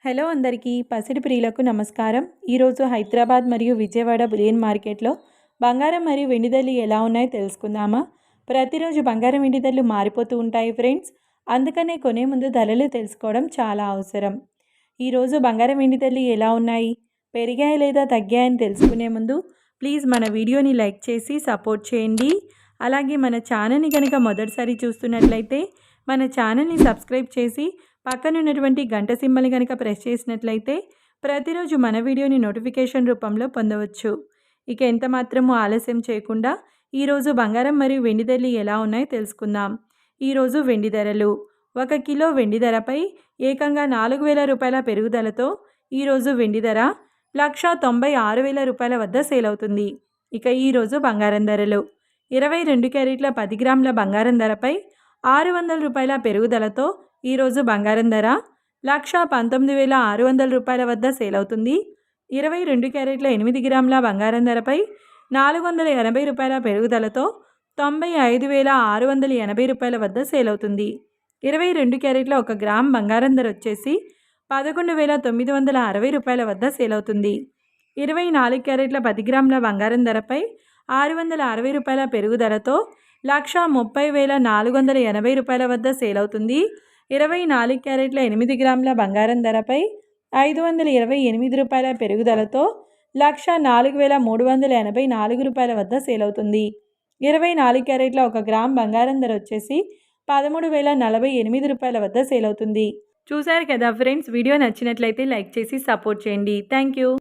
Hello అందరికీ పసిడి ప్రియులకు నమస్కారం. ఈరోజు హైదరాబాద్ మరియు విజయవాడ బులియన్ మార్కెట్లో బంగారం మరియు వెండి ధరలు ఎలా ఉన్నాయో తెలుసుకుందామా? ప్రతిరోజు బంగారం వెండి ధరలు మారిపోతూ ఉంటాయి ఫ్రెండ్స్. అందుకనే కొనే ముందు ధరలు తెలుసుకోవడం చాలా అవసరం. ఈరోజు బంగారం వెండి ధరలు ఎలా ఉన్నాయి, పెరిగాయా లేదా తగ్గాయని తెలుసుకునే ముందు ప్లీజ్ మన వీడియోని లైక్ చేసి సపోర్ట్ చేయండి. అలాగే మన ఛానల్ని కనుక మొదటిసారి చూస్తున్నట్లయితే మన ఛానల్ని సబ్స్క్రైబ్ చేసి పక్కన ఉన్నటువంటి గంట సింబల్ని కనుక ప్రెస్ చేసినట్లయితే ప్రతిరోజు మన వీడియోని నోటిఫికేషన్ రూపంలో పొందవచ్చు. ఇక ఎంత మాత్రము ఆలస్యం చేయకుండా ఈరోజు బంగారం మరియు వెండి ధరలు ఎలా ఉన్నాయో తెలుసుకుందాం. ఈరోజు వెండి ధరలు 1 కిలో వెండి ధరపై ఏకంగా 4,000 రూపాయల పెరుగుదలతో ఈరోజు వెండి ధర 1,96,000 రూపాయల వద్ద సేల్ అవుతుంది. ఇక ఈరోజు బంగారం ధరలు 22 క్యారెట్ల 10 గ్రాముల బంగారం ధరపై 600 రూపాయల పెరుగుదలతో ఈరోజు బంగారం ధర 1,19,600 రూపాయల వద్ద సేల్ అవుతుంది. 22 క్యారెట్ల 8 గ్రాముల బంగారం ధరపై 480 రూపాయల పెరుగుదలతో 95,680 రూపాయల వద్ద సేల్ అవుతుంది. 22 క్యారెట్ల 1 గ్రామ్ బంగారం ధర వచ్చేసి 11,960 రూపాయల వద్ద సేల్ అవుతుంది. 24 క్యారెట్ల 10 గ్రాముల బంగారం ధరపై 660 రూపాయల పెరుగుదలతో 1,30,480 రూపాయల వద్ద సేల్ అవుతుంది. 24 క్యారెట్ల 8 గ్రాముల బంగారం ధరపై 528 రూపాయల పెరుగుదలతో 1,04,384 రూపాయల వద్ద సేల్ అవుతుంది. 24 క్యారెట్ల 1 గ్రామ్ బంగారం ధర వచ్చేసి 13,048 రూపాయల వద్ద సేల్ అవుతుంది. చూశారు కదా ఫ్రెండ్స్, వీడియో నచ్చినట్లయితే లైక్ చేసి సపోర్ట్ చేయండి. Thank you.